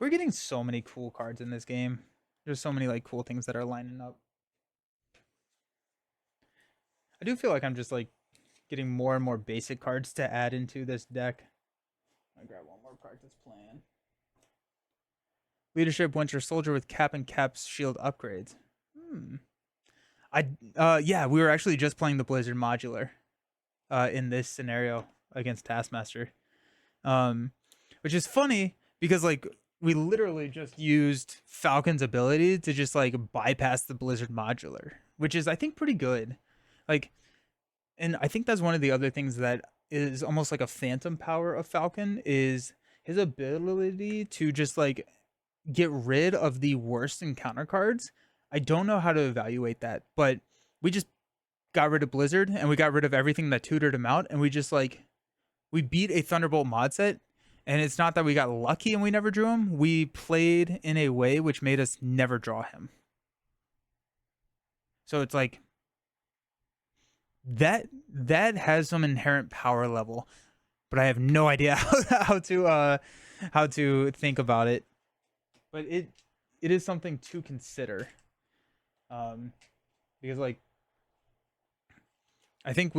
We're getting so many cool cards in this game. There's so many like cool things that are lining up. I do feel like I'm just like getting more and more basic cards to add into this deck. I'll grab one more practice plan. Leadership Winter Soldier with Cap and Cap's shield upgrades. Yeah, we were actually just playing the Blizzard modular in this scenario against Taskmaster. Which is funny because like we literally just used Falcon's ability to just like bypass the Blizzard modular, which is I think pretty good. Like, and I think that's one of the other things that is almost like a phantom power of Falcon is his ability to just like get rid of the worst encounter cards. I don't know how to evaluate that, but we just got rid of Blizzard and we got rid of everything that tutored him out, and we just like we beat a Thunderbolt mod set. And it's not that we got lucky and we never drew him. We played in a way which made us never draw him. So it's like that has some inherent power level, but I have no idea how to think about it. But it is something to consider. Because like I think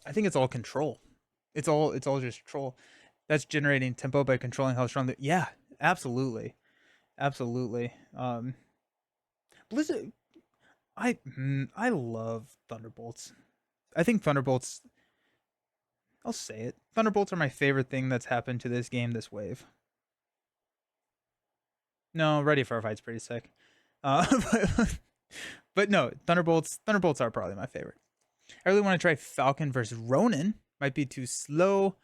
it's all control. It's all just control. That's generating tempo by controlling how strong the yeah, absolutely. Absolutely. Blizzard I love Thunderbolts. I think Thunderbolts I'll say it. Thunderbolts are my favorite thing that's happened to this game this wave. No, Ready for a Fight's pretty sick. But, but no, Thunderbolts are probably my favorite. I really want to try Falcon versus Ronin. Might be too slow.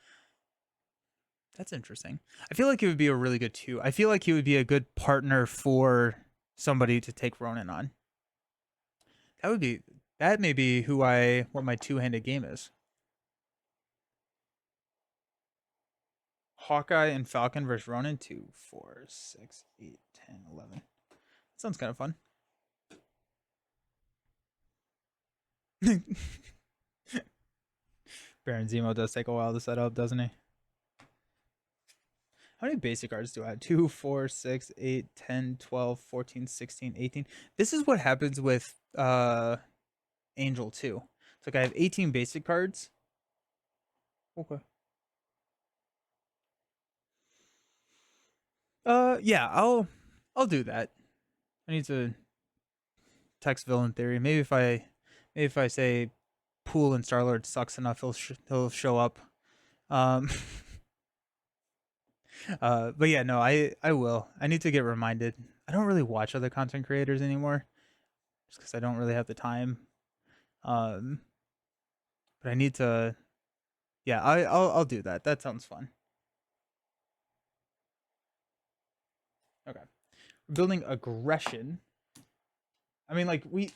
That's interesting. I feel like it would be a really good two. I feel like he would be a good partner for somebody to take Ronin on. That may be what my two-handed game is. Hawkeye and Falcon versus Ronin. 2, 4, 6, 8, 10, 11. That sounds kind of fun. Baron Zemo does take a while to set up, doesn't he? How many basic cards do I have? 2, 4, 6, 8, 10, 12, 14, 16, 18. This is what happens with Angel 2. It's like I have 18 basic cards. Okay. Yeah, I'll do that. I need to text Villain Theory. Maybe if I say Pool and Starlord sucks enough, he'll show up. Um but yeah, no, I will. I need to get reminded. I don't really watch other content creators anymore just cuz I don't really have the time. Um but I need to yeah, I'll do that. That sounds fun. Okay. We're building aggression. I mean, like we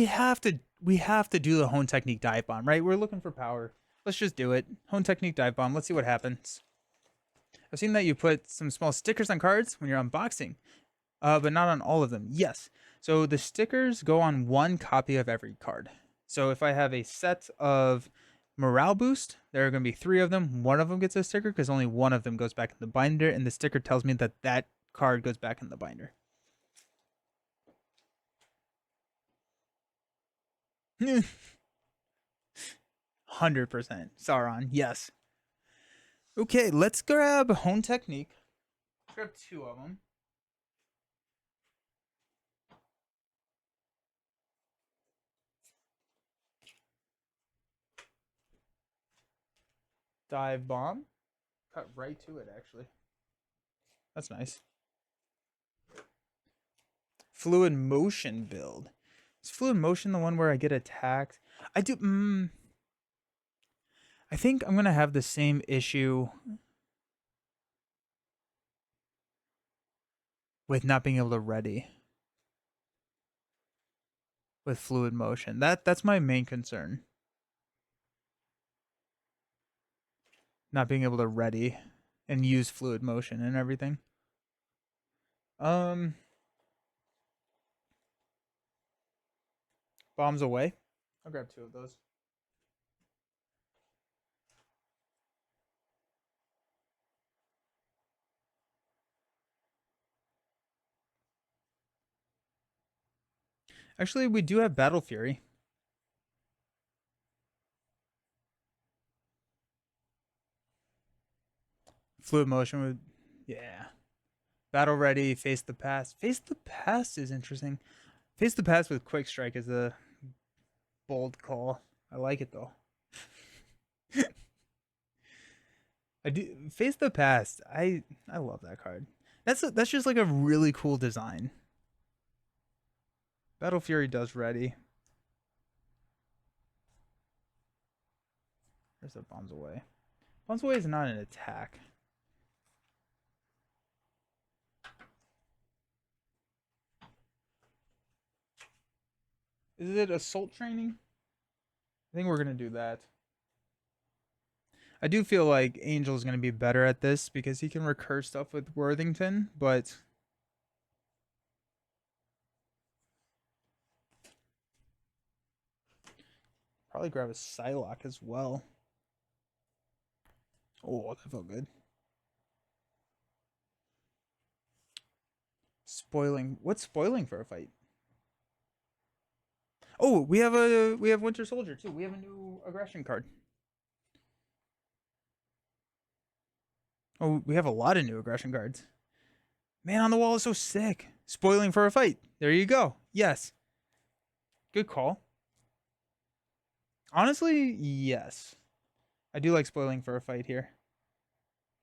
have to do the Hone Technique dive bomb, right? We're looking for power. Let's just do it. Hone Technique dive bomb. Let's see what happens. I've seen that you put some small stickers on cards when you're unboxing, but not on all of them. Yes. So the stickers go on one copy of every card. So if I have a set of morale boost, there are going to be 3 of them. One of them gets a sticker because only one of them goes back in the binder, and the sticker tells me that that card goes back in the binder. 100%. Sauron, yes. Okay, let's grab Hone Technique. Let's grab 2 of them. Dive Bomb. Cut right to it, actually. That's nice. Fluid Motion build. Is Fluid Motion the one where I get attacked? I do. I think I'm going to have the same issue with not being able to ready with Fluid Motion. That's my main concern. Not being able to ready and use Fluid Motion and everything. Bombs away. I'll grab 2 of those. Actually, we do have Battle Fury. Fluid motion would, yeah. Battle ready, face the past. Face the past is interesting. Face the past with quick strike is a bold call. I like it though. I do face the past. I love that card. That's just like a really cool design. Battle Fury does ready. There's a bombs away. Bombs away is not an attack. Is it assault training? I think we're gonna do that. I do feel like Angel's gonna be better at this because he can recur stuff with Worthington, but probably grab a Psylocke as well. Oh, that felt good. Spoiling. What's spoiling for a fight? Oh, we have Winter Soldier too. We have a new aggression card. Oh, we have a lot of new aggression cards. Man on the Wall is so sick. Spoiling for a fight. There you go. Yes. Good call. Honestly, yes. I do like spoiling for a fight here.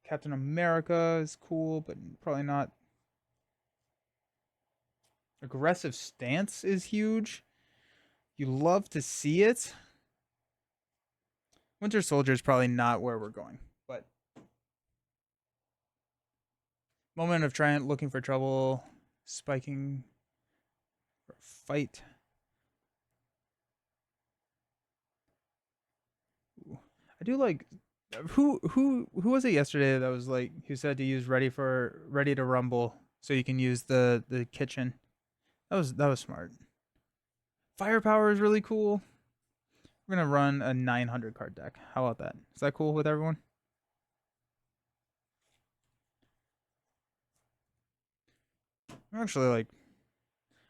Captain America is cool, but probably not. Aggressive stance is huge. You love to see it. Winter Soldier is probably not where we're going, but moment of trying looking for trouble, spiking for a fight. Ooh. I do like who was it yesterday that was like who said to use ready to rumble so you can use the kitchen. That was smart. Firepower is really cool. We're gonna run a 900 card deck. How about that? Is that cool with everyone? I'm actually like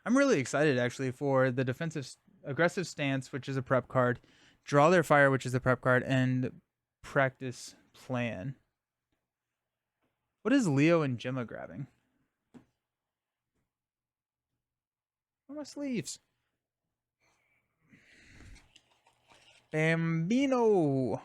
I'm really excited actually for the defensive aggressive stance, which is a prep card, draw their fire, which is a prep card, and practice plan. What is Leo and Gemma grabbing? Where are my sleeves? Bambino.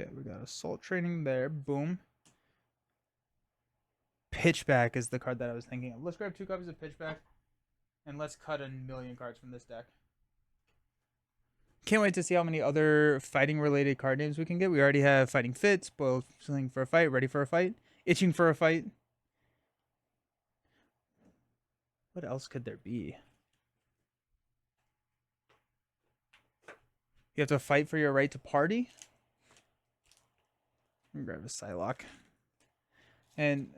Okay, we got assault training there. Boom. Pitchback is the card that I was thinking of. Let's grab 2 copies of Pitchback, and let's cut a million cards from this deck. Can't wait to see how many other fighting related card names we can get. We already have Fighting Fit, Spoiling for a Fight, Ready for a Fight, Itching for a Fight. What else could there be? You have to fight for your right to party. I'm gonna grab a Psylocke. And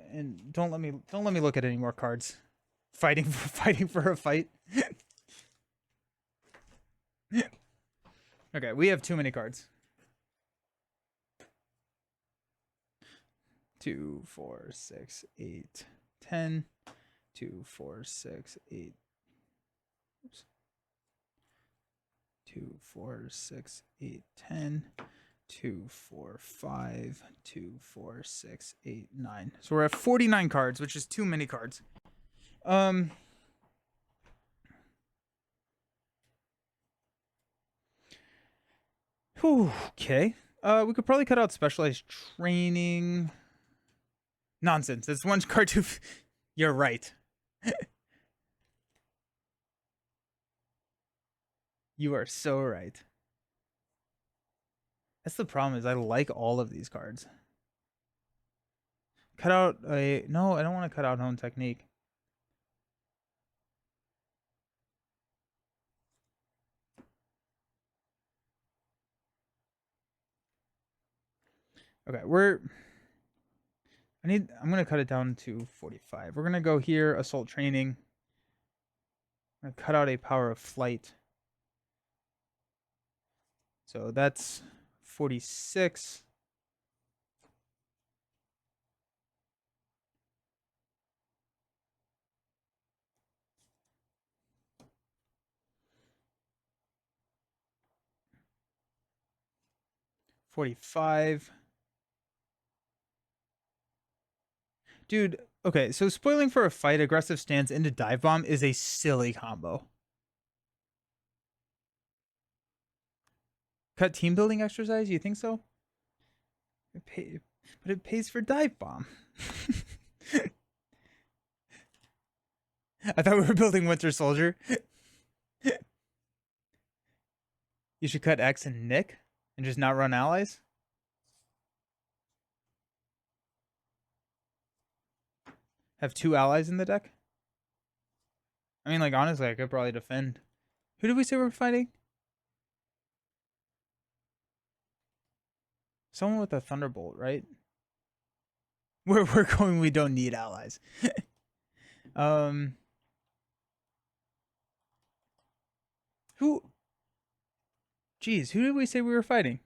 don't let me look at any more cards. Fighting for a fight. Okay, we have too many cards. 2, 4, 6, 8, 10. 2, 4, 6, 8. Oops. 2, 4, 6, 8, 10. 2, 4, 5. 2, 4, 6, 8, 9. So we're at 49 cards, which is too many cards. Whew, okay. We could probably cut out specialized training. Nonsense. It's one card too. You're right. You are so right. That's the problem is I like all of these cards. Cut out a no, I don't want to cut out home technique. Okay, I'm gonna cut it down to 45. We're gonna go here, assault training. I'm gonna cut out a power of flight. So that's 46. $45. Dude, okay, so spoiling for a fight, aggressive stance into dive bomb is a silly combo. Cut team building exercise? You think so? But it pays for dive bomb. I thought we were building Winter Soldier. You should cut X and Nick and just not run allies. Have 2 allies in the deck. I mean, like, honestly, I could probably defend. Who did we say we're fighting? Someone with a Thunderbolt, right? We're going, we don't need allies. Who? Geez, who did we say we were fighting?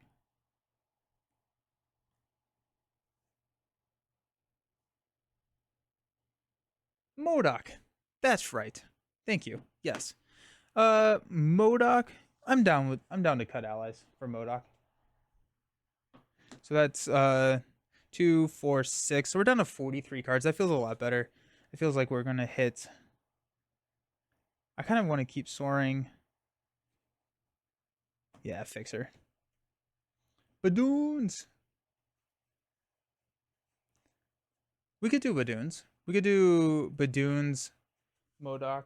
MODOK. That's right. Thank you. Yes. MODOK. I'm down to cut allies for MODOK. So that's 2, 4, 6. So we're down to 43 cards. That feels a lot better. It feels like we're gonna hit. I kind of want to keep soaring. Yeah, fixer. Badoons. We could do Badoons. We could do Badoons, MODOK.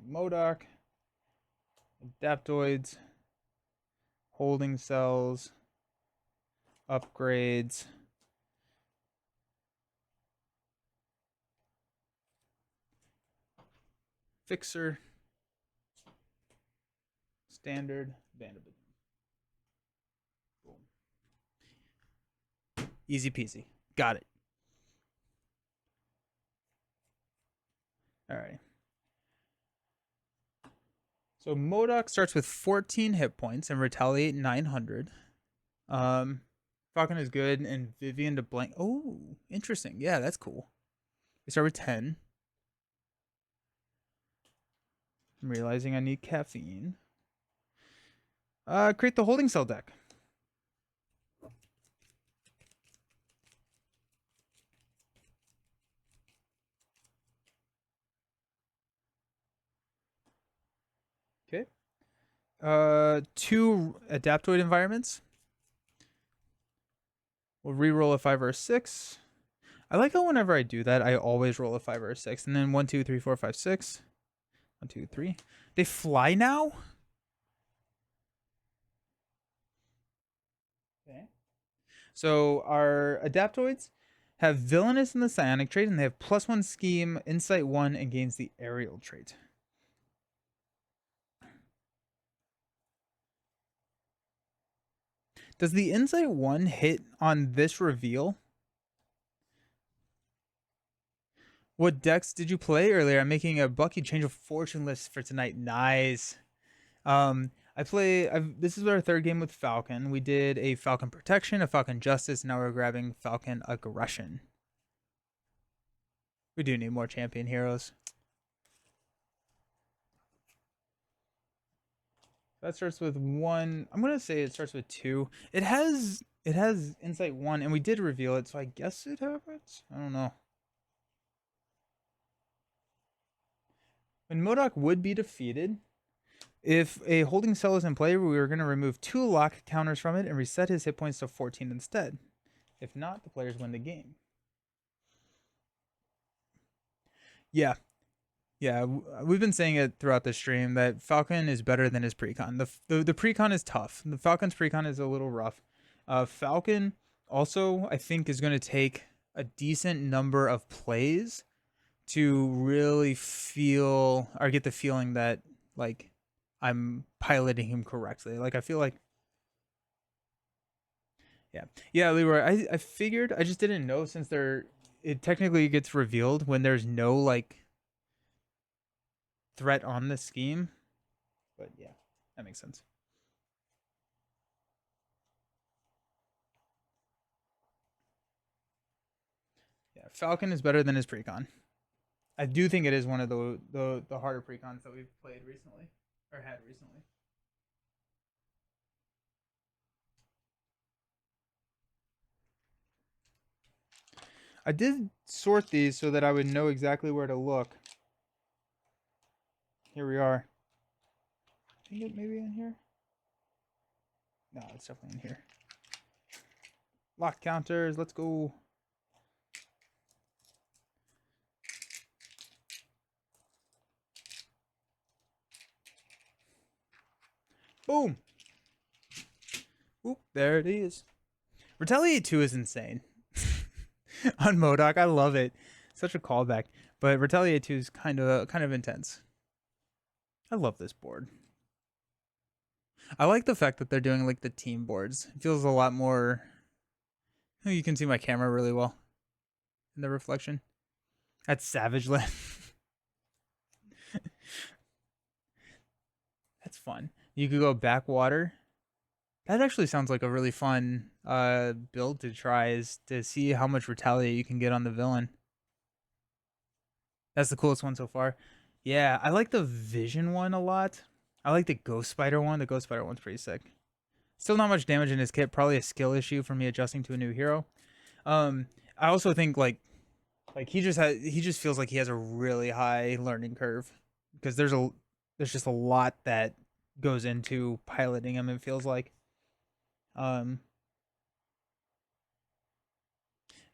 MODOK, Adaptoids, Holding Cells, Upgrades, Fixer, Standard, Vanderbilt. Boom. Easy peasy. Got it. All right. So MODOK starts with 14 hit points and retaliate 900. Falcon is good and Vivian to blank. Oh, interesting. Yeah, that's cool. We start with 10. I'm realizing I need caffeine. Create the holding cell deck. Okay. 2 adaptoid environments. We'll re-roll a 5 or a 6. I like how whenever I do that, I always roll a 5 or a 6. And then 1, 2, 3, 4, 5, 6. 1, 2, 3. They fly now? Okay. So our adaptoids have Villainous in the Psionic trait, and they have +1 scheme, Insight 1, and gains the Aerial trait. Does the Insight 1 hit on this reveal? What decks did you play earlier? I'm making a Bucky Change of Fortune list for tonight. Nice. This is our 3rd game with Falcon. We did a Falcon Protection, a Falcon Justice, now we're grabbing Falcon Aggression. We do need more champion heroes. That starts with 1. I'm gonna say it starts with 2. It has Insight 1, and we did reveal it, so I guess it happens. I don't know. When MODOK would be defeated, if a holding cell is in play, we are going to remove 2 lock counters from it and reset his hit points to 14 instead. If not, the players win the game. Yeah. Yeah, we've been saying it throughout the stream that Falcon is better than his precon. The precon is tough. The Falcon's precon is a little rough. Falcon also, I think, is going to take a decent number of plays to really feel or get the feeling that, like, I'm piloting him correctly. Like I feel like yeah, Leroy. I figured I just didn't know since it technically gets revealed when there's no like threat on the scheme. But yeah, that makes sense. Yeah, Falcon is better than his precon. I do think it is one of the harder precons that we've played recently or had recently. I did sort these so that I would know exactly where to look. Here we are. I think it maybe in here. No, it's definitely in here. Lock counters. Let's go. Boom. Oop, there it is. Retaliate 2 is insane. On MODOK, I love it. Such a callback. But Retaliate 2 is kind of intense. I love this board. I like the fact that they're doing like the team boards. It feels a lot more. Oh, you can see my camera really well in the reflection. That's Savage Land. That's fun. You could go backwater. That actually sounds like a really fun build to try, is to see how much retaliate you can get on the villain. That's the coolest one so far. Yeah, I like the vision one a lot. I like the ghost spider one. The ghost spider one's pretty sick. Still not much damage in his kit. Probably a skill issue for me adjusting to a new hero. I also think like he just feels like he has a really high learning curve because there's just a lot that goes into piloting him. It feels like, um,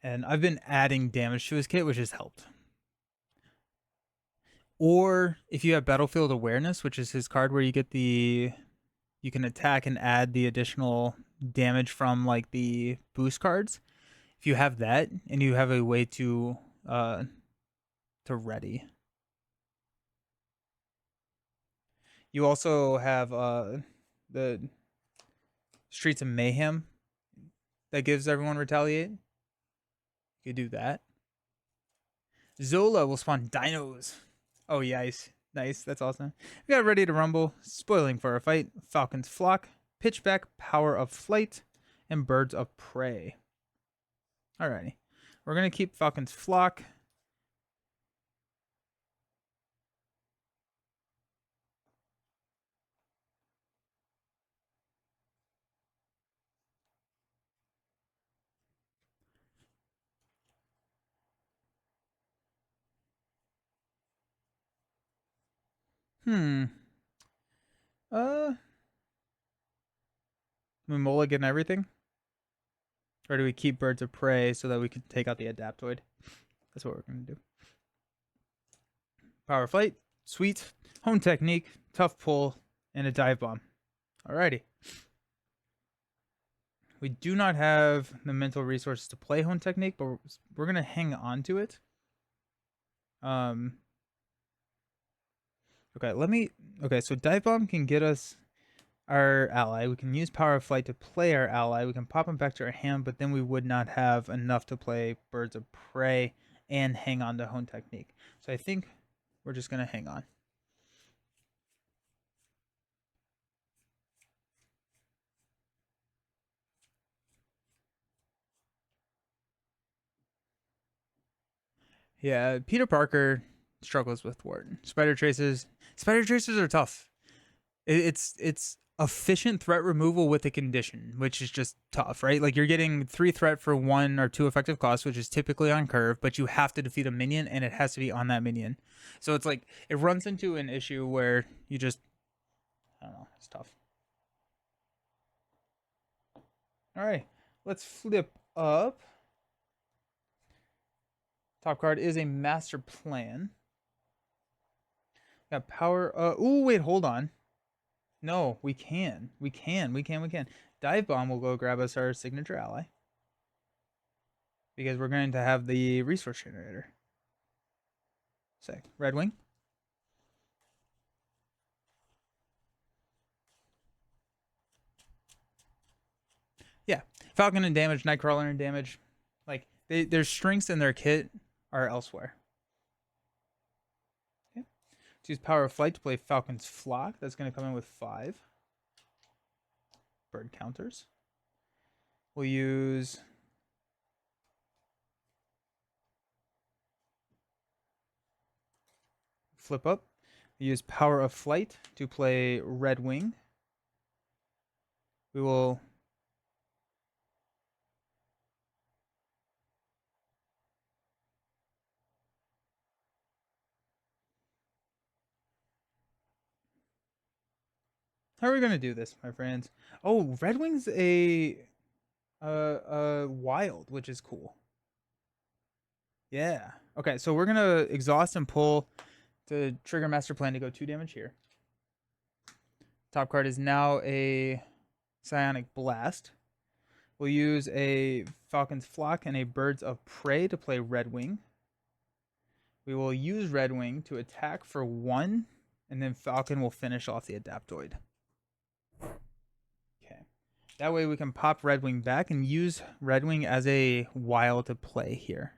and I've been adding damage to his kit, which has helped. Or if you have battlefield awareness, which is his card where you can attack and add the additional damage from like the boost cards. If you have that and you have a way uh to ready. You also have the Streets of Mayhem that gives everyone retaliate. You could do that. Zola will spawn dinos. Oh, yes. Nice. That's awesome. We got Ready to Rumble, Spoiling for a Fight, Falcon's Flock, Pitchback, Power of Flight, and Birds of Prey. Alrighty. We're going to keep Falcon's Flock. Hmm. Uh, we mulligan everything? Or do we keep Birds of Prey so that we can take out the Adaptoid? That's what we're going to do. Power Flight, Sweet, Hone Technique, Tough Pull, and a Dive Bomb. Alrighty. We do not have the mental resources to play Hone Technique, but we're going to hang on to it. Okay, so Dive Bomb can get us our ally. We can use Power of Flight to play our ally. We can pop him back to our hand, but then we would not have enough to play Birds of Prey and hang on to Hone Technique. So I think we're just going to hang on. Yeah, Peter Parker struggles with Thwart. Spider Tracers are tough. It's efficient threat removal with a condition, which is just tough, right? Like you're getting 3 threat for 1 or 2 effective costs, which is typically on curve, but you have to defeat a minion and it has to be on that minion. So it's like it runs into an issue where you just, I don't know, it's tough. All right, let's flip up. Top card is a Master Plan. Got power. Oh wait, hold on. No, we can. We can. Dive Bomb will go grab us our signature ally. Because we're going to have the resource generator. Sick. Red Wing. Yeah, Falcon and damage, Nightcrawler and damage. Like their strengths in their kit are elsewhere. Okay. Let's use Power of Flight to play Falcon's Flock. That's going to come in with 5 bird counters. We'll use Flip Up. We use Power of Flight to play Red Wing. We will how are we gonna do this, my friends? Oh, Red Wing's a wild, which is cool. Yeah. Okay, so we're gonna exhaust and pull to trigger Master Plan to go 2 damage here. Top card is now a Psionic Blast. We'll use a Falcon's Flock and a Birds of Prey to play Red Wing. We will use Red Wing to attack for 1, and then Falcon will finish off the Adaptoid. Okay. That way we can pop Red Wing back and use Red Wing as a wild to play here.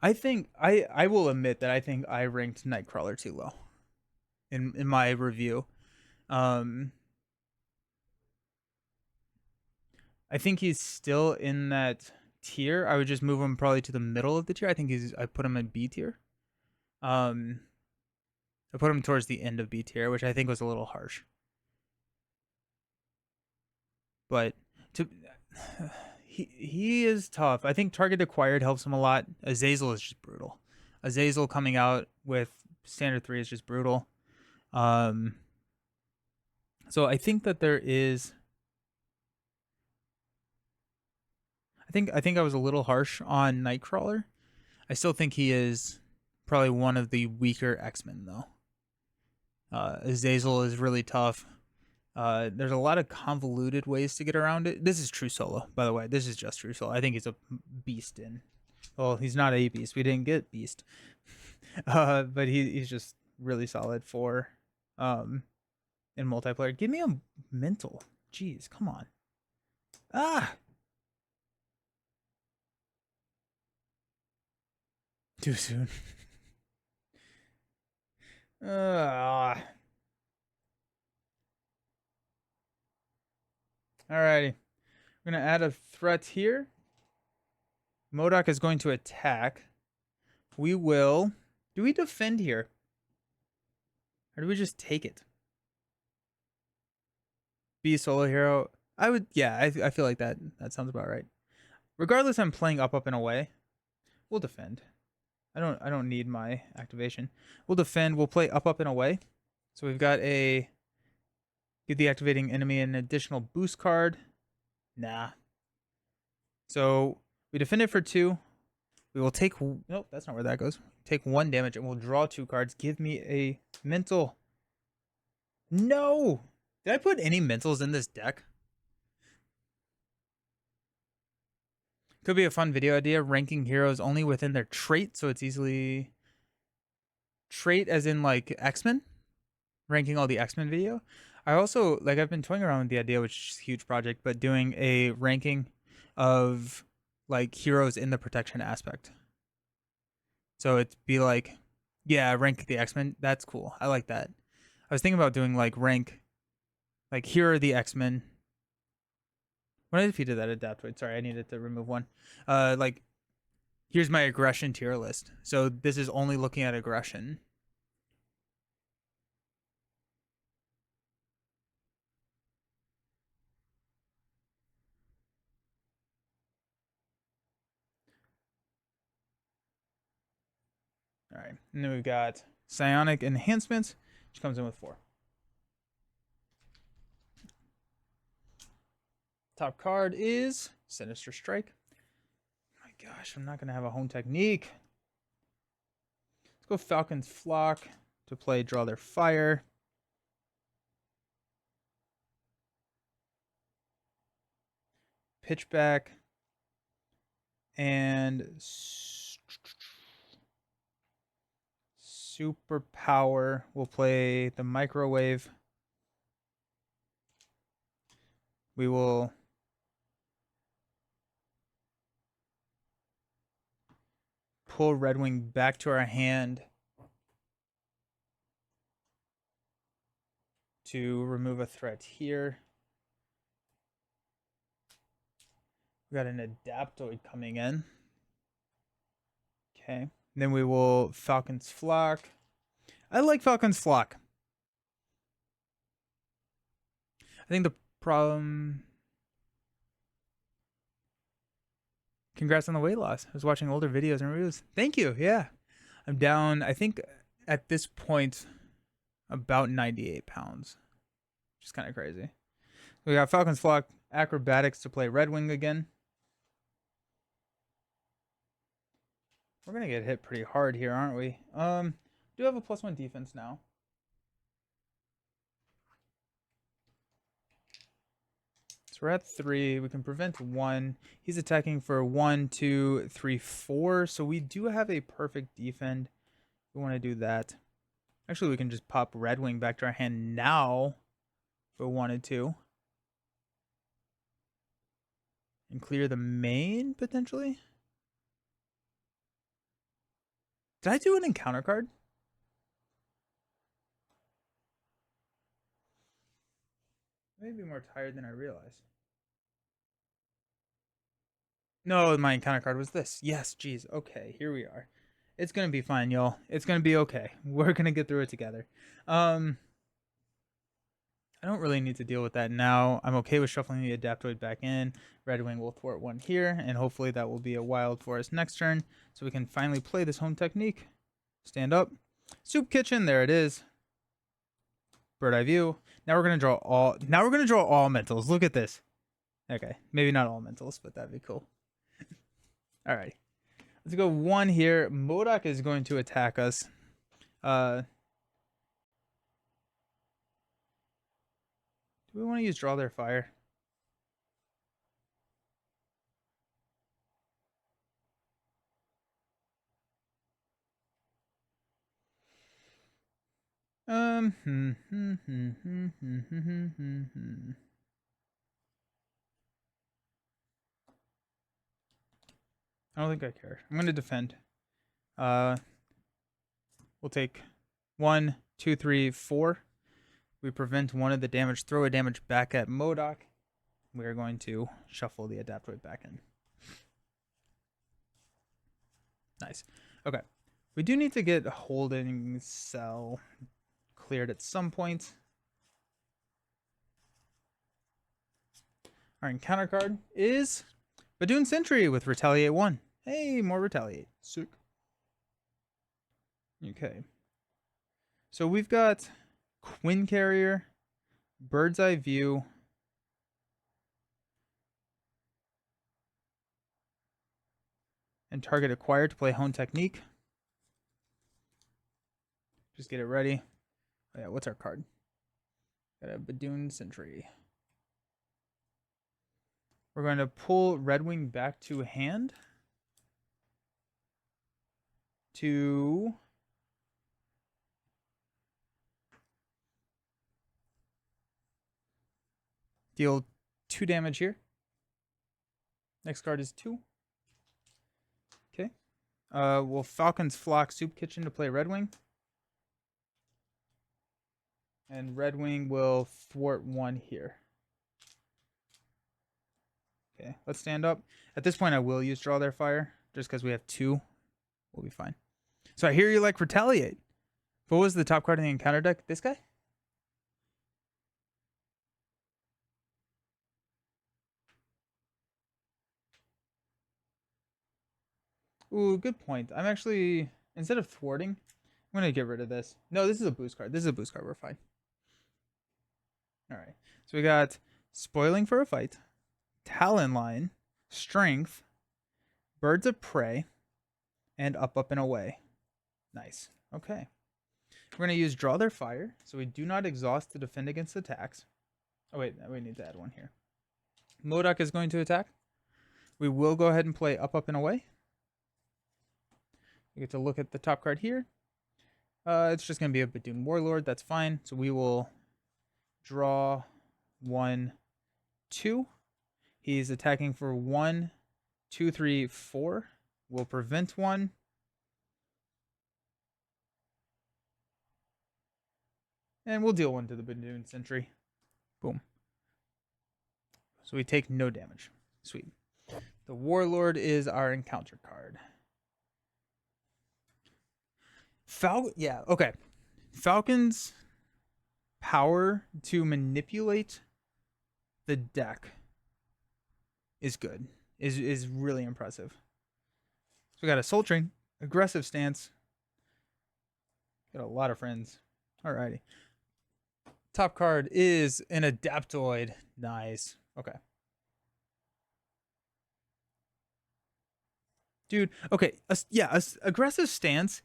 I think I will admit that I think I ranked Nightcrawler too low in my review. I think he's still in that tier. I would just move him probably to the middle of the tier. I put him in B tier. I put him towards the end of B tier, which I think was a little harsh. But to he is tough. I think target acquired helps him a lot. Azazel is just brutal. Azazel coming out with standard 3 is just brutal. So I think that there is. I think I was a little harsh on Nightcrawler. I still think he is probably one of the weaker X-Men though. Azazel is really tough. There's a lot of convoluted ways to get around it. This is true solo, by the way. This is just true solo. I think he's a beast in. Well, he's not a beast. We didn't get beast, but he's just really solid for in multiplayer. Give me a mental. Jeez, come on. Ah, too soon. Alrighty. We're going to add a threat here. MODOK is going to attack. We will... Do we defend here? Or do we just take it? Be a solo hero. I would... Yeah, I feel like that sounds about right. Regardless, I'm playing up and away. We'll defend. I don't need my activation. We'll defend. We'll play up and away. So we've got a... Give the activating enemy an additional boost card. Nah. So we defend it for 2. We will take... Nope, that's not where that goes. Take 1 damage and we'll draw 2 cards. Give me a mental. No! Did I put any mentals in this deck? Could be a fun video idea. Ranking heroes only within their trait. So it's easily... Trait as in like X-Men? Ranking all the X-Men video. I also, like, I've been toying around with the idea, which is a huge project, but doing a ranking of, like, heroes in the protection aspect. So it'd be like, yeah, rank the X-Men. That's cool. I like that. I was thinking about doing, like, rank, like, here are the X-Men. When I defeated that Adaptoid, sorry, I needed to remove one. Like, here's my aggression tier list. So this is only looking at aggression. All right, and then we've got Psionic Enhancements, which comes in with 4. Top card is Sinister Strike. Oh my gosh, I'm not going to have a home technique. Let's go Falcon's Flock to play Draw Their Fire. Pitchback. And Superpower. We'll play the microwave. We will pull Red Wing back to our hand to remove a threat here. We got an Adaptoid coming in. Okay. Then we will Falcon's Flock. I like Falcon's Flock. I think the problem... Congrats on the weight loss. I was watching older videos and reviews. Thank you. Yeah. I'm down, I think, at this point, about 98 pounds. Which is kind of crazy. We got Falcon's Flock, Acrobatics to play Red Wing again. We're going to get hit pretty hard here, aren't we? Do have a +1 defense now. So we're at 3. We can prevent 1. He's attacking for 1, 2, 3, 4. So we do have a perfect defend. We want to do that. Actually, we can just pop Red Wing back to our hand now if we wanted to. And clear the main, potentially. Did I do an encounter card? Maybe more tired than I realized. No, my encounter card was this. Yes, geez. Okay, here we are. It's gonna be fine, y'all. It's gonna be okay. We're gonna get through it together. I don't really need to deal with that now. I'm okay with shuffling the Adaptoid back in. Red Wing will thwart 1 here, and hopefully that will be a wild for us next turn, so we can finally play this home technique. Stand up. Soup Kitchen, there it is. Bird Eye View. Now we're gonna draw all. Now we're gonna draw all mentals. Look at this. Okay, maybe not all mentals, but that'd be cool. All right, let's go 1 here. MODOK is going to attack us. Do we want to use Draw Their Fire? I don't think I care. I'm going to defend. We'll take 1, 2, 3, 4. We prevent 1 of the damage. Throw a damage back at MODOK. We are going to shuffle the Adaptoid back in. Nice. Okay. We do need to get Holding Cell cleared at some point. Our encounter card is Badoon Sentry with Retaliate 1. Hey, more Retaliate. Sick. Okay. So we've got Quinn Carrier, Bird's Eye View, and target acquired to play Hone Technique. Just get it ready. Oh yeah, what's our card? Got a Badoon Sentry. We're going to pull Red Wing back to hand to deal 2 damage here. Next card is 2. Okay. We'll Falcon's Flock Soup Kitchen to play Red Wing. And Red Wing will thwart 1 here. Okay, let's stand up. At this point, I will use Draw Their Fire, just because we have 2. We'll be fine. So I hear you like Retaliate. What was the top card in the encounter deck? This guy? Ooh, good point. I'm actually, instead of thwarting, I'm going to get rid of this. No, this is a boost card. This is a boost card. We're fine. All right. So we got Spoiling for a Fight, Talon Line, Strength, Birds of Prey, and Up, Up, and Away. Nice. Okay. We're going to use Draw Their Fire, so we do not exhaust to defend against attacks. Oh, wait. We need to add 1 here. MODOK is going to attack. We will go ahead and play Up, Up, and Away. We get to look at the top card here. It's just gonna be a Badoon Warlord. That's fine. So we will draw 1, 2. He's attacking for 1, 2, 3, 4. We'll prevent 1. And we'll deal 1 to the Badoon Sentry. Boom. So we take no damage. Sweet. The Warlord is our encounter card. Yeah, okay. Falcon's power to manipulate the deck is good. Is really impressive. So we got a Soul Train, aggressive stance. Got a lot of friends. Alrighty. Top card is an Adaptoid. Nice. Okay. Dude, okay. Aggressive stance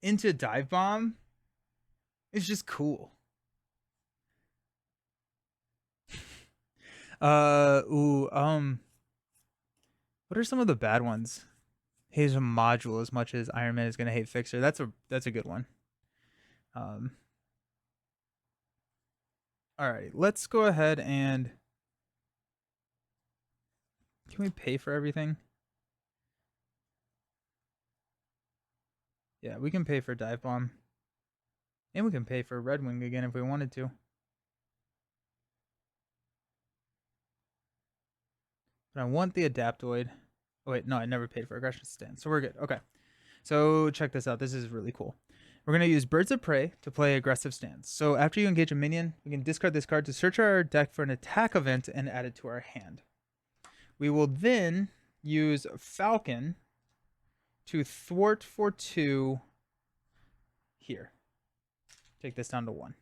into Dive Bomb is just cool. What are some of the bad ones? Hates a module as much as Iron Man is gonna hate Fixer. That's a good one. All right, let's go ahead and can we pay for everything? Yeah, we can pay for Dive Bomb. And we can pay for Red Wing again if we wanted to. But I want the Adaptoid. Oh wait, no, I never paid for Aggression Stance, so we're good. Okay, so check this out. This is really cool. We're going to use Birds of Prey to play Aggressive Stance. So after you engage a minion, we can discard this card to search our deck for an attack event and add it to our hand. We will then use Falcon to thwart for 2 here. Take this down to 1.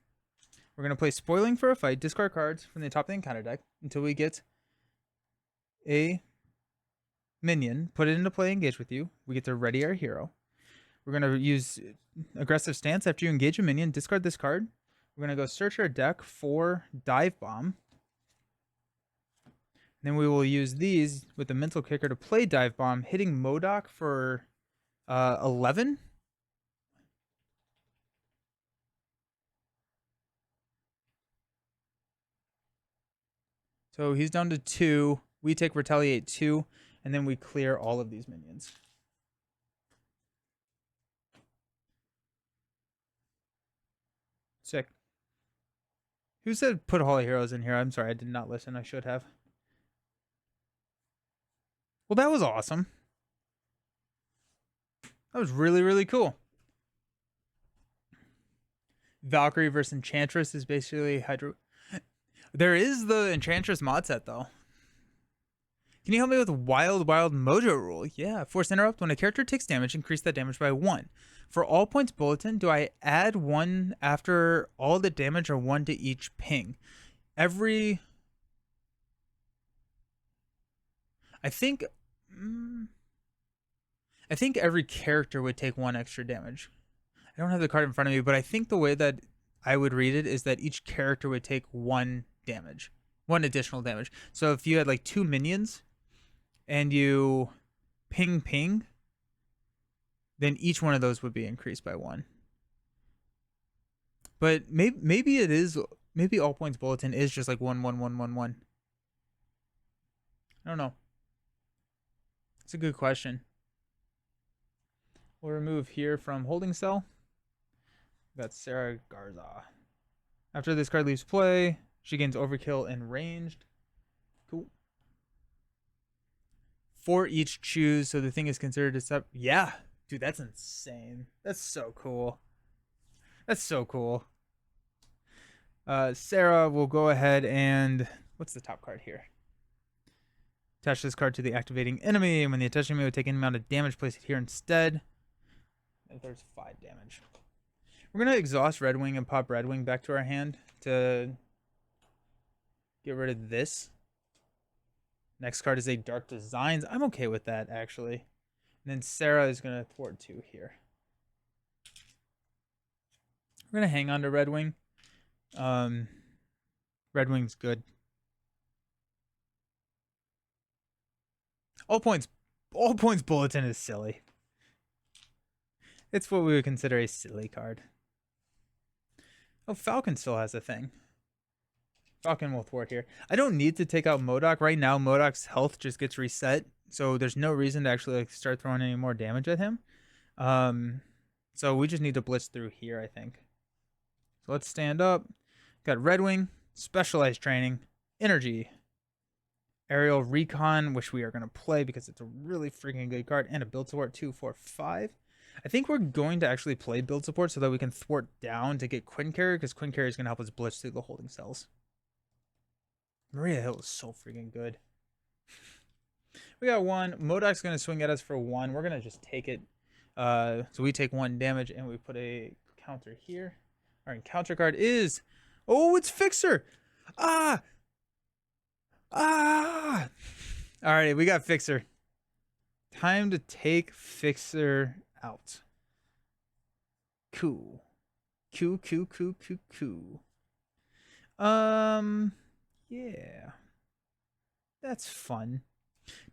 We're going to play Spoiling for a Fight, discard cards from the top of the encounter deck until we get a minion, put it into play, engage with you. We get to ready our hero. We're going to use Aggressive Stance. After you engage a minion, discard this card. We're going to go search our deck for Dive Bomb. Then we will use these with the Mental Kicker to play Dive Bomb, hitting MODOK for 11. So he's down to 2. We take Retaliate 2, and then we clear all of these minions. Sick. Who said put Hall of Heroes in here? I'm sorry, I did not listen. I should have. Well, that was awesome. That was really, really cool. Valkyrie versus Enchantress is basically Hydro. There is the Enchantress mod set, though. Can you help me with Wild Mojo rule? Yeah. Force interrupt. When a character takes damage, increase that damage by 1. For all points bulletin, do I add 1 after all the damage or 1 to each ping? I think every character would take 1 extra damage. I don't have the card in front of me, but I think the way that I would read it is that each character would take 1 damage, 1 additional damage. So if you had like 2 minions and you ping, then each one of those would be increased by 1. But maybe it is, maybe all points bulletin is just like 1, 1, 1, 1, 1. I don't know. It's a good question. We'll remove here from holding cell. Got Sarah Garza. After this card leaves play, she gains overkill and ranged. Cool. 4 each choose, so the thing is considered a sub. Yeah, dude, that's insane. That's so cool. That's so cool. Sarah will go ahead and what's the top card here? Attach this card to the activating enemy, and when the attached enemy would take any amount of damage, place it here instead. And there's 5 damage. We're gonna exhaust Red Wing and pop Red Wing back to our hand to get rid of this. Next card is a Dark Designs. I'm okay with that, actually. And then Sarah is going to thwart 2 here. We're going to hang on to Red Wing. Red Wing's good. All points bulletin is silly. It's what we would consider a silly card. Oh, Falcon still has a thing. Falcon will thwart here. I don't need to take out MODOK. Right now, MODOK's health just gets reset. So there's no reason to actually like start throwing any more damage at him. So we just need to blitz through here, I think. So let's stand up. Got Red Wing, Specialized Training, Energy, Aerial Recon, which we are going to play because it's a really freaking good card, and a build support 2, 4, 5. I think we're going to actually play build support so that we can thwart down to get Quinn Carrier, because Quinn Carrier is going to help us blitz through the holding cells. Maria Hill is so freaking good. We got 1. MODOK's going to swing at us for 1. We're going to just take it. So we take 1 damage, and we put a counter here. Our encounter card is... Oh, it's Fixer! Ah! Ah! Alright, we got Fixer. Time to take Fixer out. Cool. Cool. Yeah. That's fun.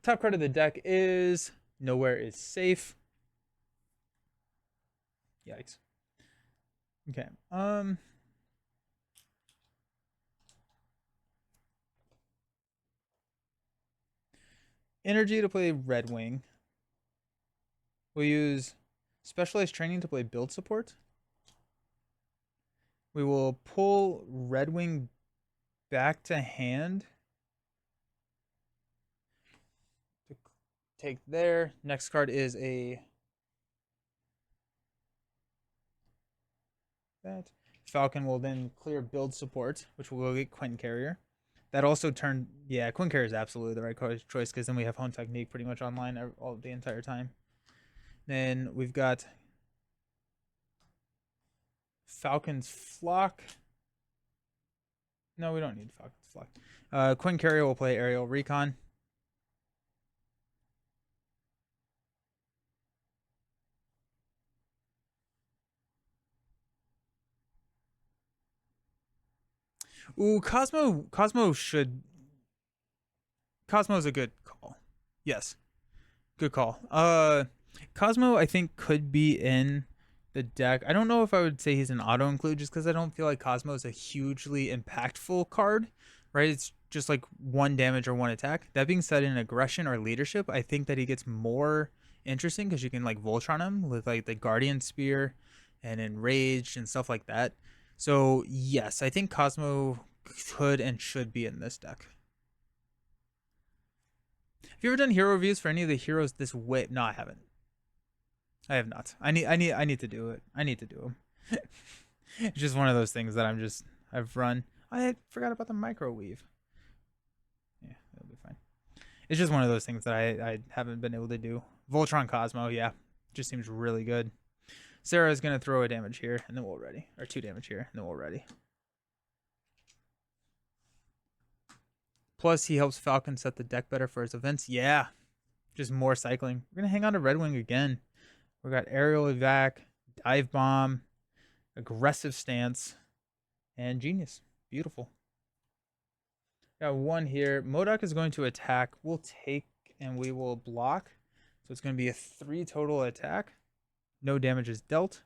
Top card of the deck is Nowhere is Safe. Yikes. Okay. Energy to play Red Wing. We'll use Specialized Training to play Build Support. We will pull Red Wing back to hand. To take there. Next card is a... that. Falcon will then clear Build Support, which will go get Quinn Carrier. That also turned... yeah, Quinn Carrier is absolutely the right choice, because then we have Hone Technique pretty much online all the entire time. Then we've got Falcon's Flock. No, we don't need Falcon's Flock. Quinn Carrier will play Aerial Recon. Ooh, Cosmo should... Cosmo's a good call. Yes. Good call. Cosmo, I think, could be in the deck. I don't know if I would say he's an auto include, just because I don't feel like Cosmo is a hugely impactful card, right? It's just like 1 damage or 1 attack. That being said, in aggression or leadership, I think that he gets more interesting because you can like Voltron him with like the Guardian Spear and Enraged and stuff like that. So yes, I think Cosmo could and should be in this deck. Have you ever done hero reviews for any of the heroes this way? No, I haven't. I have not. I need to do it. I need to do them. It's just one of those things that I've run. I forgot about the microwave. Yeah, that'll be fine. It's just one of those things that I haven't been able to do. Voltron Cosmo, yeah, just seems really good. Sarah is gonna throw a damage here, and then we'll ready, or 2 damage here, and then we'll ready. Plus, he helps Falcon set the deck better for his events. Yeah, just more cycling. We're gonna hang on to Red Wing again. We got Aerial Evac, Dive Bomb, Aggressive Stance, and Genius. Beautiful. Got 1 here. MODOK is going to attack. We'll take and we will block. So it's going to be a 3 total attack. No damage is dealt.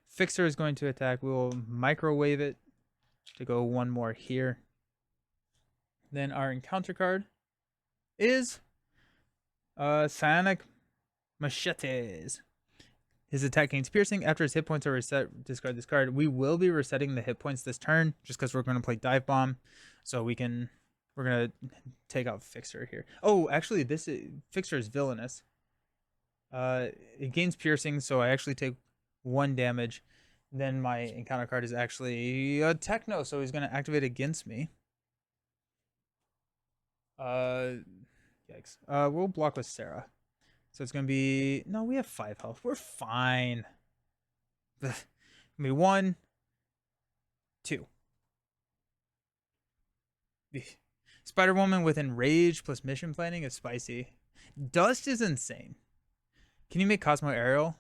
Fixer is going to attack. We will microwave it to go 1 more here. Then our encounter card is Psionic Machetes. His attack gains piercing. After his hit points are reset, discard this card. We will be resetting the hit points this turn just because we're going to play Dive Bomb. So we're going to take out Fixer here. Oh, actually, Fixer is villainous. It gains piercing, so I actually take 1 damage. Then my encounter card is actually a Techno, so he's going to activate against me. Yikes. We'll block with Sarah. So it's going to be... no, we have 5 health. We're fine. Ugh. It's going to be 1, 2. Spider-Woman with Enrage plus Mission Planning is spicy. Dust is insane. Can you make Cosmo Aerial?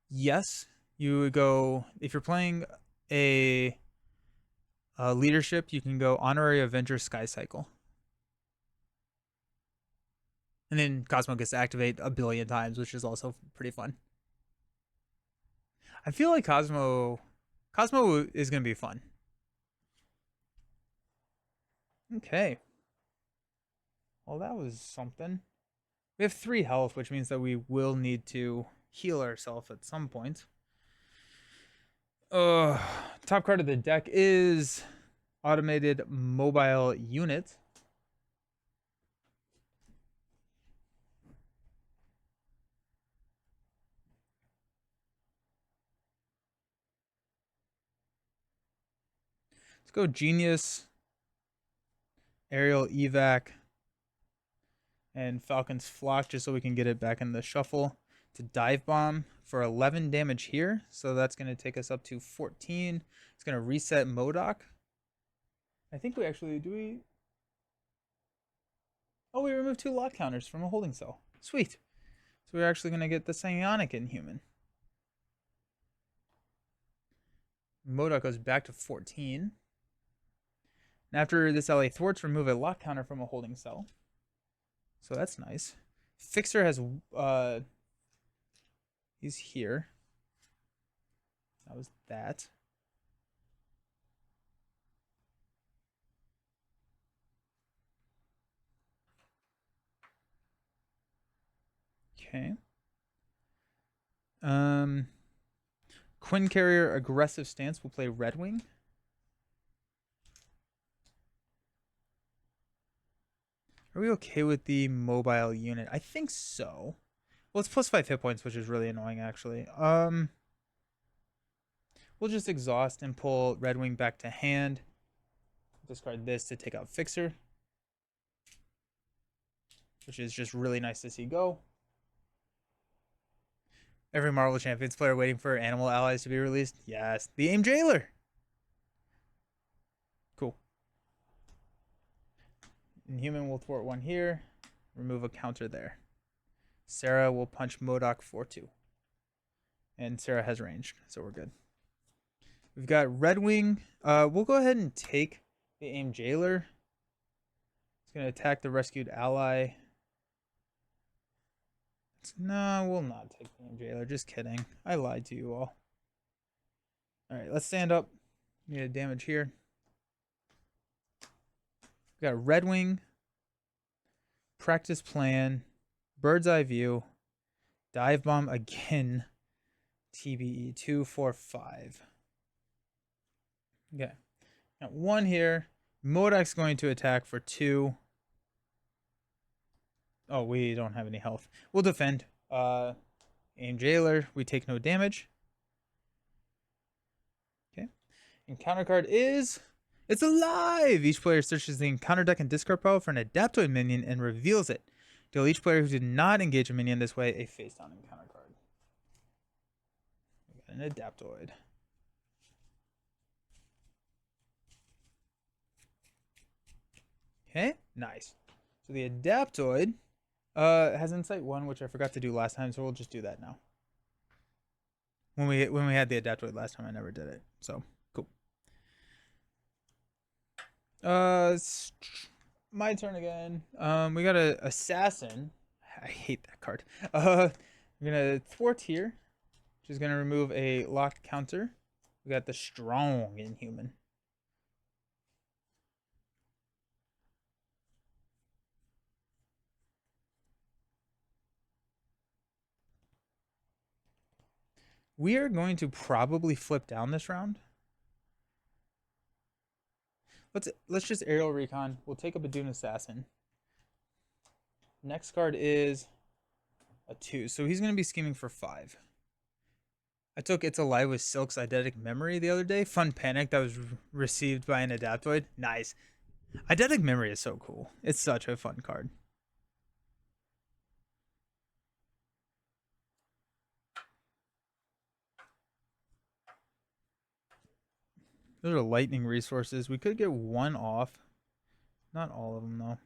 Yes. You would go... if you're playing a leadership, you can go Honorary Avenger Sky Cycle. And then Cosmo gets to activate a billion times, which is also pretty fun. I feel like Cosmo is gonna be fun. Okay. Well, that was something. We have 3 health, which means that we will need to heal ourselves at some point. Top card of the deck is automated mobile unit. Let's go Genius, Aerial Evac, and Falcon's Flock just so we can get it back in the shuffle. To Dive Bomb for 11 damage here. So that's going to take us up to 14. It's going to reset MODOK. I think we actually, do we? Oh, we removed 2 lot counters from a holding cell. Sweet. So we're actually going to get the Psionic Inhuman. MODOK goes back to 14. And after this LA thwarts, remove a lock counter from a holding cell. So that's nice. Fixer has he's here. That was that. Okay. Quinn Carrier aggressive stance will play Red Wing. Are we okay with the mobile unit? I think so. Well, it's plus 5 hit points, which is really annoying, actually. We'll just exhaust and pull Red Wing back to hand. Discard this to take out Fixer, which is just really nice to see go. Every Marvel Champions player waiting for Animal Allies to be released. Yes, the AIM Jailer. Cool. Inhuman will thwart 1 here. Remove a counter there. Sarah will punch MODOK 4-2. And Sarah has range, so we're good. We've got Red Wing. We'll go ahead and take the AIM Jailer. It's going to attack the rescued ally. No, we'll not take the AIM Jailer. Just kidding. I lied to you all. Alright, let's stand up. Need a damage here. We got Red Wing. Practice Plan. Bird's Eye View. Dive Bomb again. TBE 2, 4, 5. Okay. Got 1 here. MODOK's going to attack for 2. Oh, we don't have any health. We'll defend. AIM Jailer. We take no damage. Okay. Encounter card is... It's alive! Each player searches the encounter deck and discard pile for an Adaptoid minion and reveals it. Deal each player who did not engage a minion this way a face-down encounter card. We got an Adaptoid. Okay, nice. So the Adaptoid has Insight 1, which I forgot to do last time, so we'll just do that now. When we had the Adaptoid last time, I never did it. So, cool. My turn again. We got a Assassin. I hate that card. I'm gonna thwart here, which is gonna remove a locked counter. We got the Strong Inhuman. We are going to probably flip down this round. Let's just Aerial Recon. We'll take up a Dune Assassin. Next card is a 2, so he's going to be scheming for 5. I took It's Alive with Silk's Eidetic Memory the other day. Fun Panic that was received by an Adaptoid. Nice. Eidetic Memory is so cool. It's such a fun card. Those are lightning resources. We could get 1 off. Not all of them, though.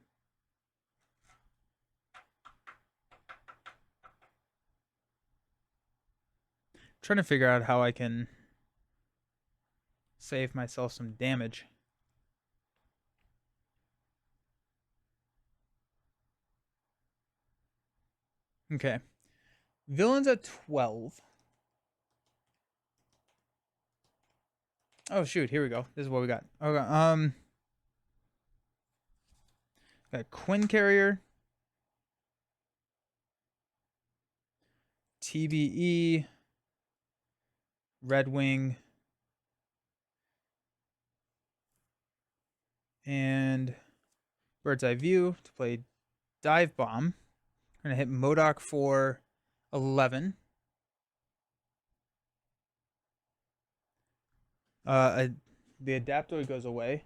Trying to figure out how I can save myself some damage. Okay. Villains at 12. Oh shoot, here we go. This is what we got. Okay, got Quinn Carrier, TBE, Red Wing, and Bird's Eye View to play Dive Bomb. We're gonna hit MODOK for 11. The Adaptoid goes away.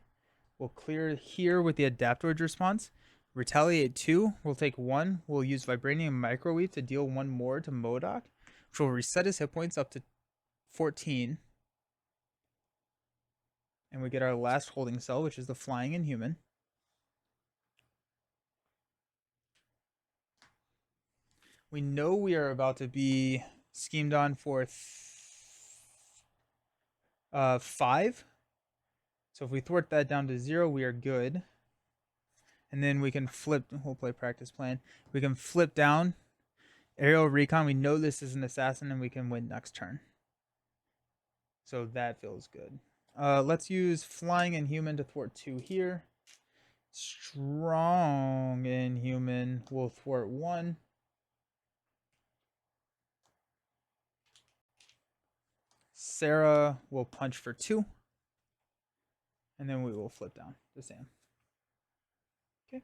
We'll clear here with the Adaptoid response. Retaliate 2. We'll take 1. We'll use Vibranium Microwave to deal 1 more to MODOK, which will reset his hit points up to 14. And we get our last holding cell, which is the Flying Inhuman. We know we are about to be schemed on for 5. So if we thwart that down to 0, we are good. And then we can flip. We'll play practice plan. We can flip down. Aerial Recon. We know this is an assassin, and we can win next turn. So that feels good. Let's use Flying Inhuman to thwart 2 here. Strong Inhuman will thwart 1. Sarah will punch for 2. And then we will flip down to Sam. Okay.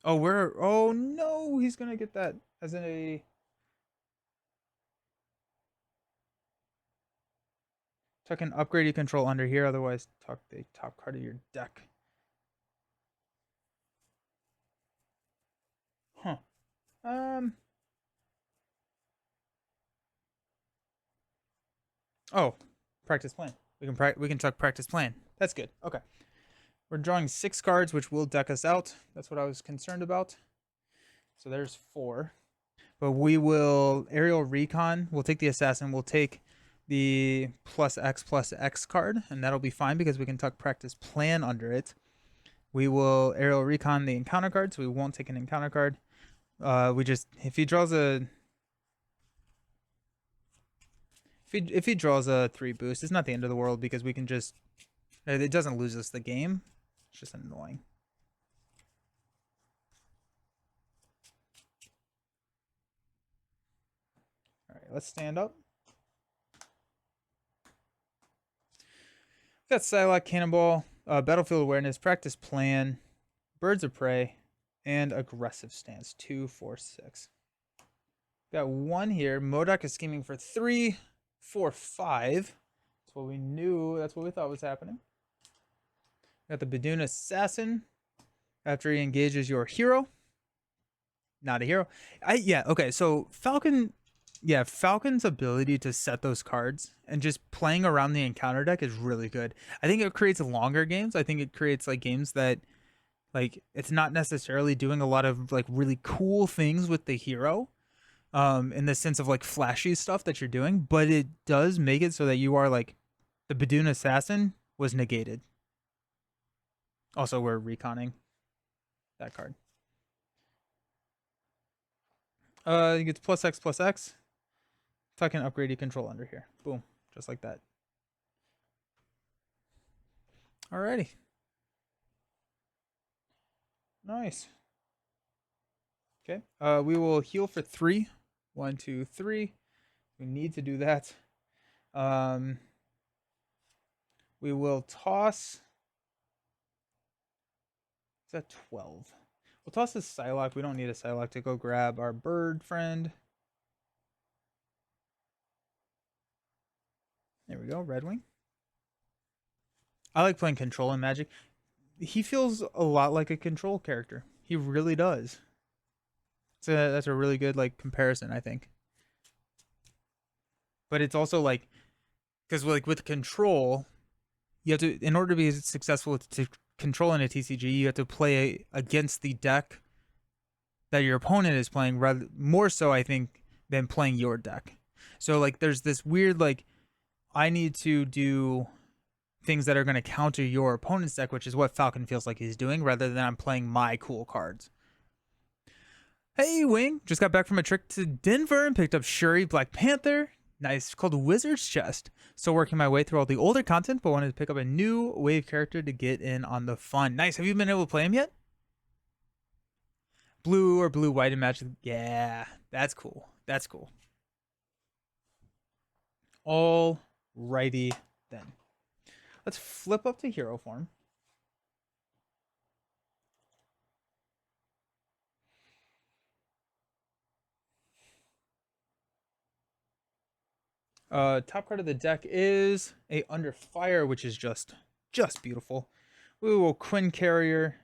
Oh no, he's gonna get that as a tuck an upgraded control under here, otherwise tuck the top card of your deck. Huh. Oh, practice plan. We can tuck practice plan. That's good. Okay. We're drawing 6 cards, which will deck us out. That's what I was concerned about. So there's 4. But we will Aerial Recon. We'll take the Assassin. We'll take the +X card, and that'll be fine because we can tuck practice plan under it. We will Aerial Recon the encounter card, so we won't take an encounter card. If he draws a if he draws a 3 boost, it's not the end of the world because we can just it doesn't lose us the game. It's just annoying. All right, let's stand up. Got Psylocke, Cannonball, Battlefield Awareness, Practice Plan, Birds of Prey, and Aggressive Stance. 2, 4, 6. Got 1 here. MODOK is scheming for 3, 4, 5. That's what we knew. That's what we thought was happening. Got the Badoon Assassin. After he engages your hero. Not a hero. Okay, so Falcon... Yeah, Falcon's ability to set those cards and just playing around the encounter deck is really good. I think it creates longer games. I think it creates like games that like it's not necessarily doing a lot of like really cool things with the hero in the sense of like flashy stuff that you're doing, but it does make it so that you are like the Badoon Assassin was negated. Also, we're reconning that card. He gets +X. So I can upgrade your control under here. Boom. Just like that. Alrighty. Nice. Okay. We will heal for 3. 1, 2, 3. We need to do that. We will toss. Is that 12? We'll toss this Psylocke. We don't need a Psylocke to go grab our bird friend. There we go, Red Wing. I like playing control in Magic. He feels a lot like a control character. He really does. That's a really good like comparison, I think. But it's also like, because like with control, you have to, in order to be successful to control in a TCG, you have to play against the deck that your opponent is playing, rather more so I think than playing your deck. So like there's this weird like, I need to do things that are going to counter your opponent's deck, which is what Falcon feels like he's doing, rather than I'm playing my cool cards. Hey, Wing. Just got back from a trip to Denver and picked up Shuri, Black Panther. Nice. It's called Wizard's Chest. Still working my way through all the older content, but wanted to pick up a new wave character to get in on the fun. Nice. Have you been able to play him yet? Blue or blue-white in Magic. Yeah, that's cool. That's cool. All righty then. Let's flip up to hero form. Top card of the deck is a Under Fire, which is just beautiful. We will Quinn Carrier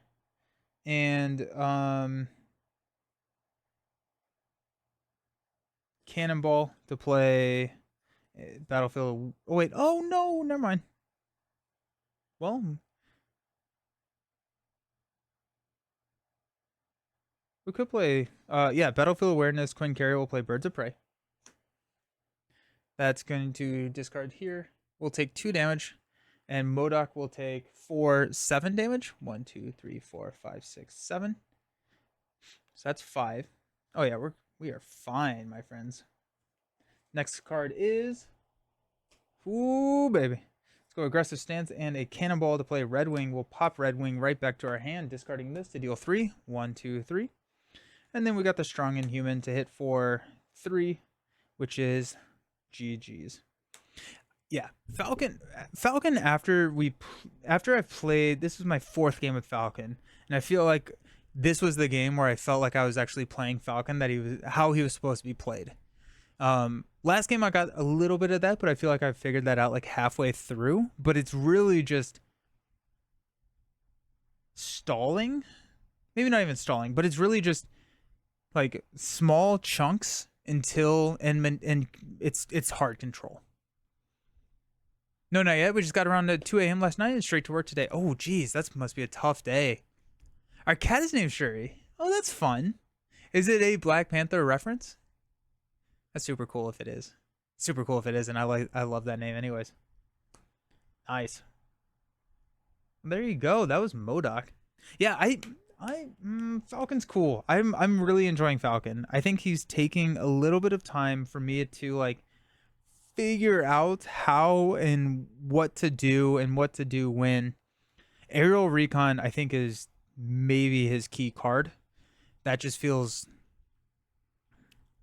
and Cannonball to play Battlefield. Oh wait, oh no, never mind. Well, we could play yeah, Battlefield Awareness. Quinn Carrier will play Birds of Prey. That's going to discard here. We'll take 2 damage. And MODOK will take 7 damage. 1, 2, 3, 4, 5, 6, 7. So that's 5. Oh yeah, we are fine, my friends. Next card is, ooh baby. Let's go aggressive stance and a Cannonball to play Red Wing. We'll pop Red Wing right back to our hand, discarding this to deal 3. 1, 2, 3. And then we got the Strong Inhuman to hit for 3, which is GG's. Yeah, Falcon after I've played, this is my 4th game with Falcon, and I feel like this was the game where I felt like I was actually playing Falcon, that how he was supposed to be played. Last game I got a little bit of that, but I feel like I figured that out like halfway through, but it's really just stalling. Maybe not even stalling, but it's really just like small chunks until and it's hard control. No, not yet. We just got around to 2 a.m. last night and straight to work today. Oh, geez, that must be a tough day. Our cat is named Shuri. Oh, that's fun. Is it a Black Panther reference? That's super cool if it is. Super cool if it is, and I love that name anyways. Nice. There you go. That was MODOK. Yeah, Falcon's cool. I'm really enjoying Falcon. I think he's taking a little bit of time for me to like figure out how and what to do and what to do when. Aerial Recon, I think, is maybe his key card. That just feels,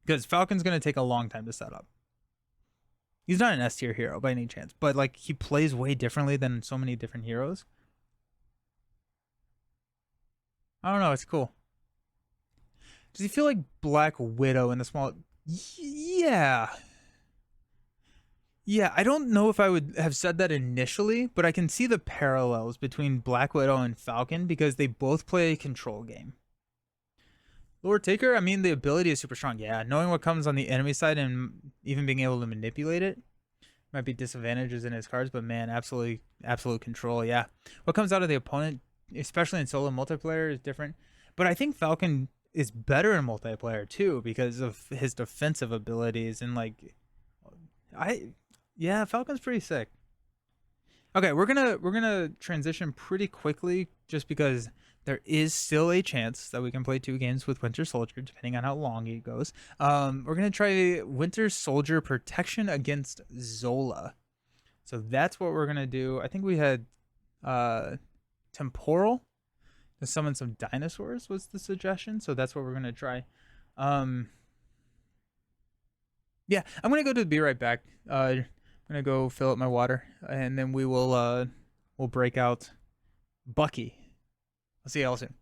because Falcon's going to take a long time to set up. He's not an S tier hero by any chance, but like he plays way differently than so many different heroes. I don't know, it's cool. Does he feel like Black Widow in the small? Yeah. Yeah, I don't know if I would have said that initially, but I can see the parallels between Black Widow and Falcon because they both play a control game. Lord Taker, I mean, the ability is super strong. Yeah, knowing what comes on the enemy side and even being able to manipulate it might be disadvantages in his cards, but man, absolute control. Yeah, what comes out of the opponent, especially in solo multiplayer, is different. But I think Falcon is better in multiplayer too because of his defensive abilities and like, yeah, Falcon's pretty sick. Okay, we're gonna transition pretty quickly just because there is still a chance that we can play 2 games with Winter Soldier, depending on how long it goes. We're going to try Winter Soldier Protection against Zola. So that's what we're going to do. I think we had Temporal to summon some dinosaurs was the suggestion. So that's what we're going to try. Yeah, I'm going to go to Be Right Back. I'm going to go fill up my water, and then we'll break out Bucky. I'll see y'all soon.